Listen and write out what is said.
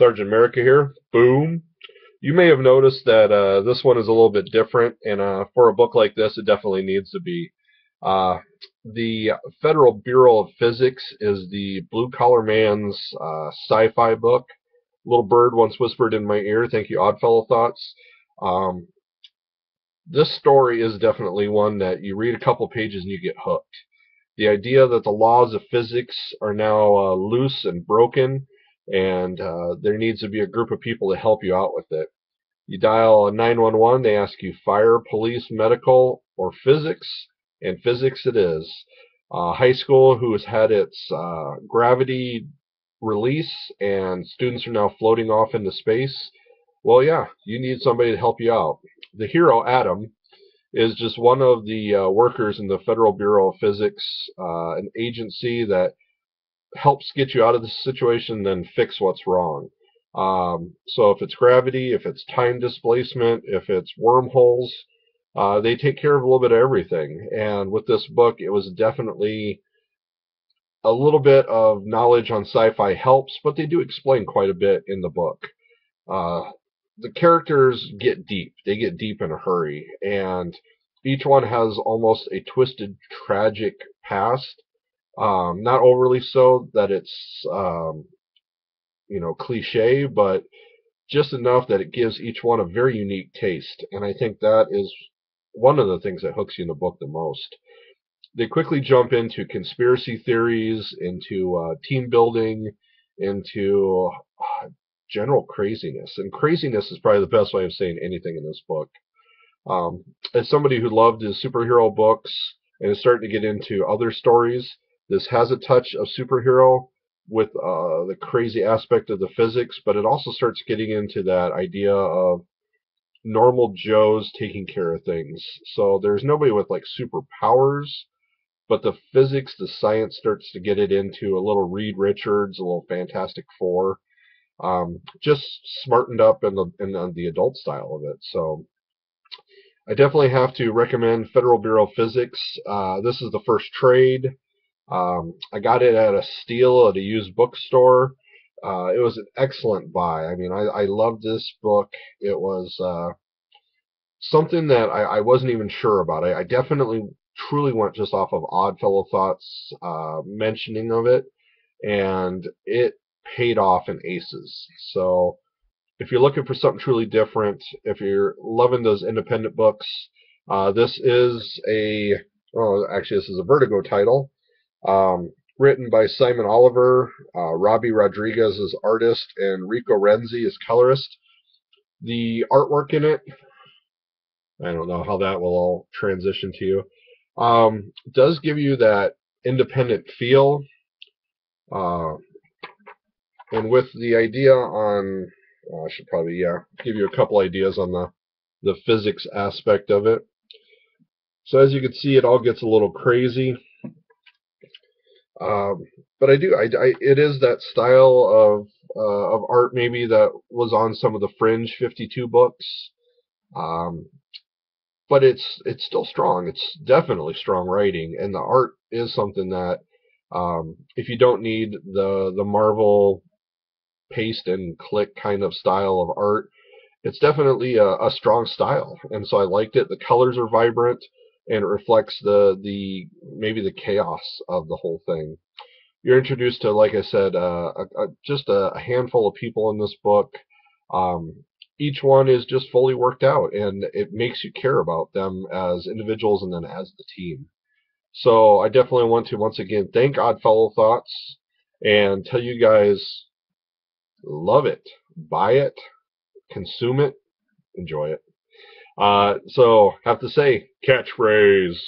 Sergeant America here. Boom. You may have noticed that this one is a little bit different, and for a book like this, it definitely needs to be. Uh, the Federal Bureau of Physics is the Blue Collar Man's sci-fi book. Little bird once whispered in my ear, thank you, Oddfellow Thoughts. Um, this story is definitely one that you read a couple pages and you get hooked. The idea that the laws of physics are now loose and broken, and there needs to be a group of people to help you out with it. You dial 911, they ask you fire, police, medical, or physics, and physics it is. High school who has had its gravity release, and students are now floating off into space. Well, yeah, you need somebody to help you out. The hero, Adam, is just one of the workers in the Federal Bureau of Physics, an agency that helps get you out of the situation and then fix what's wrong. So if it's gravity, if it's time displacement, if it's wormholes, they take care of a little bit of everything. And with this book, it was definitely a little bit of knowledge on sci-fi helps, but they do explain quite a bit in the book. Uh, the characters get deep. They get deep in a hurry, and each one has almost a twisted, tragic past. Not overly so that it's cliche, but just enough that it gives each one a very unique taste. And I think that is one of the things that hooks you in the book the most. They quickly jump into conspiracy theories, into team building, into general craziness. And craziness is probably the best way of saying anything in this book. As somebody who loved his superhero books and is starting to get into other stories, this has a touch of superhero with the crazy aspect of the physics, but it also starts getting into that idea of normal Joes taking care of things. So there's nobody with like superpowers, but the physics, the science starts to get it into a little Reed Richards, a little Fantastic Four, just smartened up in the adult style of it. So I definitely have to recommend Federal Bureau of Physics. This is the first trade. I got it at a steal at a used bookstore. It was an excellent buy. I mean, I loved this book. It was something that I wasn't even sure about. I definitely truly went just off of Oddfellow Thoughts mentioning of it, and it paid off in aces. So if you're looking for something truly different, if you're loving those independent books, this is this is a Vertigo title, written by Simon Oliver, Robbie Rodriguez is artist, and Rico Renzi is colorist. The artwork in it, I don't know how that will all transition to you, does give you that independent feel, uh, and with the idea on, I should probably give you a couple ideas on the physics aspect of it. So as you can see, it all gets a little crazy. But it is that style of art maybe that was on some of the Fringe 52 books. Um, but it's still strong. It's definitely strong writing, and the art is something that if you don't need the Marvel paste and click kind of style of art, it's definitely a strong style, and so I liked it. The colors are vibrant, and it reflects the maybe the chaos of the whole thing. You're introduced to, like I said, just a handful of people in this book. Um, each one is just fully worked out, and it makes you care about them as individuals and then as the team. So I definitely want to once again thank Oddfellow Thoughts and tell you guys, love it, buy it, consume it, enjoy it. So have to say, catchphrase.